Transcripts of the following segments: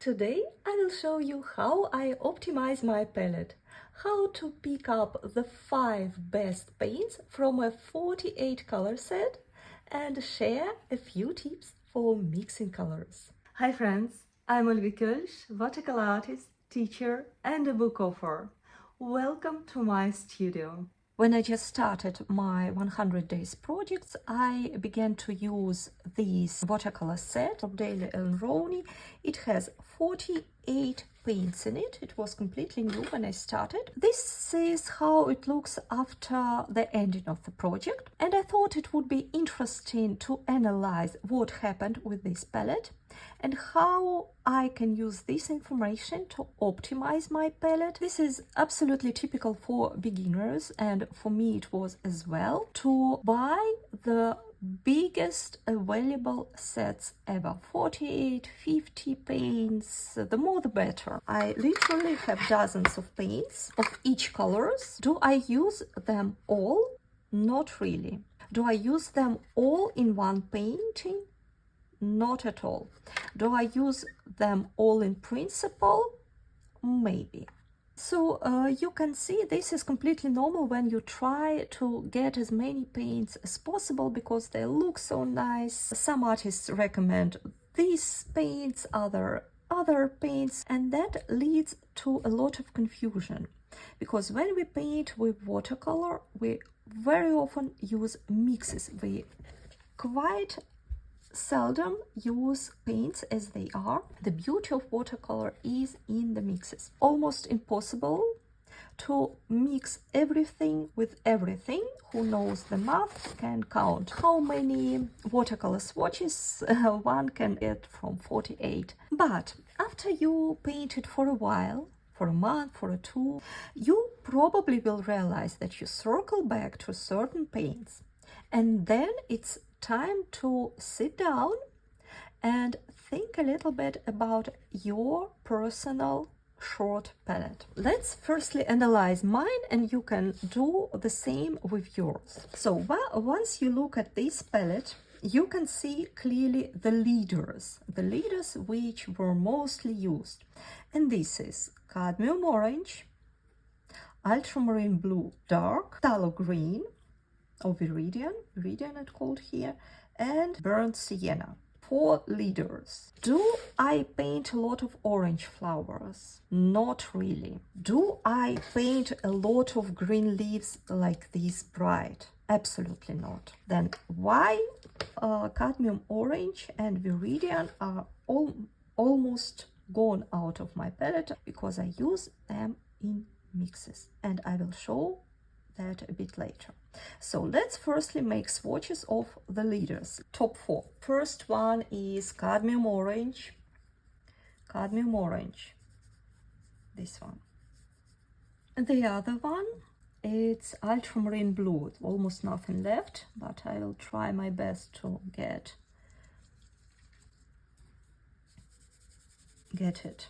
Today I will show you how I optimize my palette, how to pick up the 5 best paints from a 48 color set and share a few tips for mixing colors. Hi friends, I'm Olga Koelsch, watercolor artist, teacher and a book author. Welcome to my studio. When I just started my 100 days projects, I began to use this watercolor set from Daily and Rowney. It has 48 paints in it. It was completely new when I started. This is how it looks after the ending of the project. And I thought it would be interesting to analyze what happened with this palette and how I can use this information to optimize my palette. This is absolutely typical for beginners, and for me it was as well, to buy the biggest available sets ever. 48, 50 paints, the more the better. I literally have dozens of paints of each colors. Do I use them all? Not really. Do I use them all in one painting? Not at all. Do I use them all in principle? Maybe. So you can see this is completely normal when you try to get as many paints as possible because they look so nice. Some artists recommend these paints, other paints, and that leads to a lot of confusion because when we paint with watercolor, we very often use mixes. We quite seldom use paints as they are. The beauty of watercolor is in the mixes. Almost impossible to mix everything with everything. Who knows the math can count how many watercolor swatches one can get from 48. But after you paint it for a while, for a month, for a two, you probably will realize that you circle back to certain paints, and then it's time to sit down and think a little bit about your personal short palette. Let's firstly analyze mine, and you can do the same with yours. So once you look at this palette, you can see clearly the leaders which were mostly used. And this is cadmium orange, ultramarine blue dark, phthalo green, or viridian it's called here, and burnt sienna. 4 leaders. Do I paint a lot of orange flowers? Not really. Do I paint a lot of green leaves like this bright? Absolutely not. Then why cadmium orange and viridian are almost gone out of my palette? Because I use them in mixes, and I will show that a bit later. So let's firstly make swatches of the leaders. Top 4. First one is cadmium orange, this one. And the other one, it's ultramarine blue. Almost nothing left, but I will try my best to get it.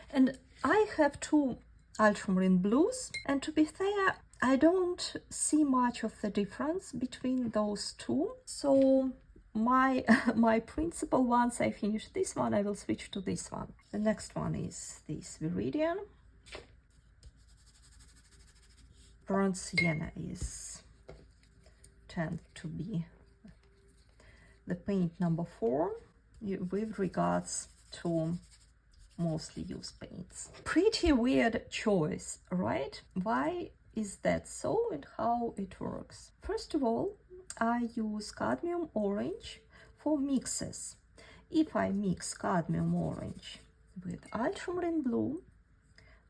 And I have 2 ultramarine blues, and to be fair, I don't see much of the difference between those two. So my principal, once I finish this one, I will switch to this one. The next one is this viridian. Burnt sienna tend to be the paint number 4 with regards to mostly used paints. Pretty weird choice, right? Why is that so, and how it works? First of all, I use cadmium orange for mixes. If I mix cadmium orange with ultramarine blue,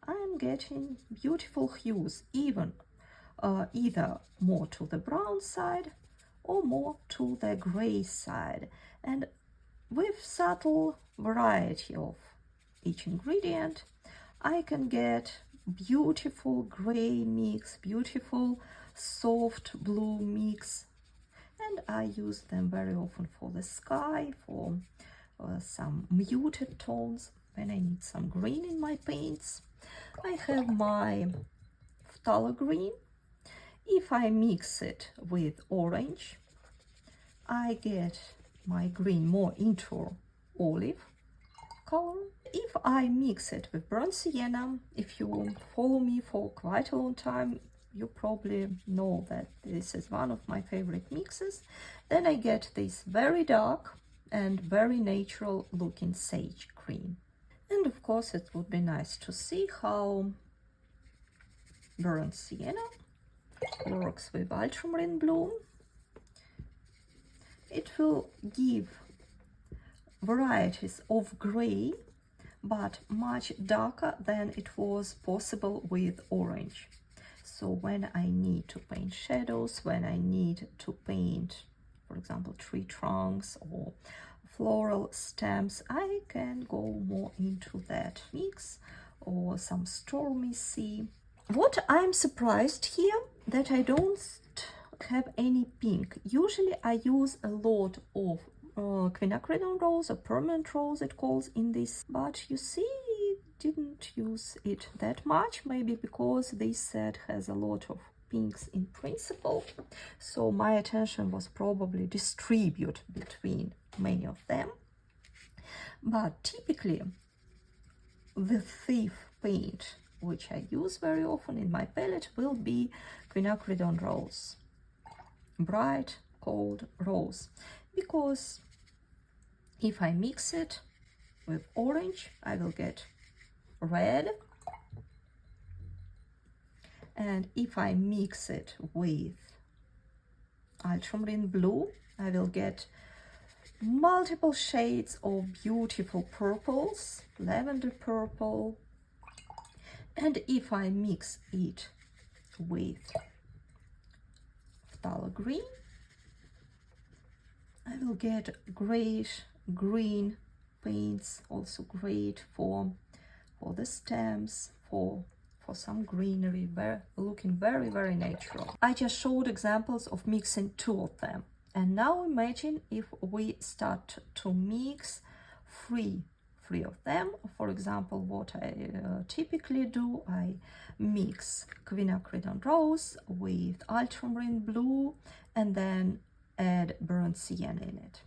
I am getting beautiful hues, even either more to the brown side or more to the gray side, and with subtle variety of each ingredient, I can get beautiful gray mix, beautiful soft blue mix, and I use them very often for the sky, for some muted tones when I need some green in my paints. I have my phthalo green. If I mix it with orange, I get my green more into olive color. If I mix it with burnt sienna, if you follow me for quite a long time, you probably know that this is one of my favorite mixes. Then I get this very dark and very natural looking sage green. And of course it would be nice to see how burnt sienna works with ultramarine blue. It will give varieties of gray, but much darker than it was possible with orange. So when I need to paint shadows, when I need to paint, for example, tree trunks or floral stems, I can go more into that mix, or some stormy sea. What I'm surprised here, that I don't have any pink. Usually I use a lot of quinacridone rose, or permanent rose it calls in this, but you see, didn't use it that much, maybe because this set has a lot of pinks in principle, so my attention was probably distributed between many of them. But typically the thief paint which I use very often in my palette will be quinacridone rose, bright cold rose, because if I mix it with orange I will get red, and if I mix it with ultramarine blue I will get multiple shades of beautiful purples, lavender purple, and if I mix it with phthalo green I will get grayish green paints, also great for the stems, for some greenery, looking very, very natural. I just showed examples of mixing two of them. And now imagine if we start to mix three of them. For example, what I typically do, I mix quinacridone rose with ultramarine blue and then add burnt sienna in it.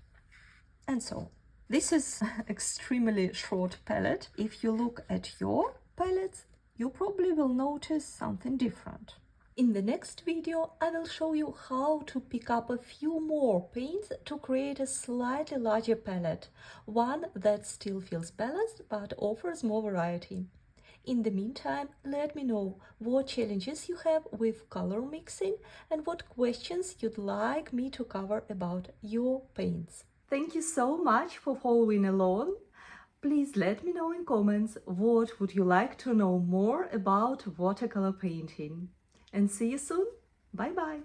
And so this is extremely short palette. If you look at your palettes, you probably will notice something different. In the next video, I will show you how to pick up a few more paints to create a slightly larger palette, one that still feels balanced but offers more variety. In the meantime, let me know what challenges you have with color mixing and what questions you'd like me to cover about your paints. Thank you so much for following along. Please let me know in comments what would you like to know more about watercolor painting. And see you soon. Bye bye.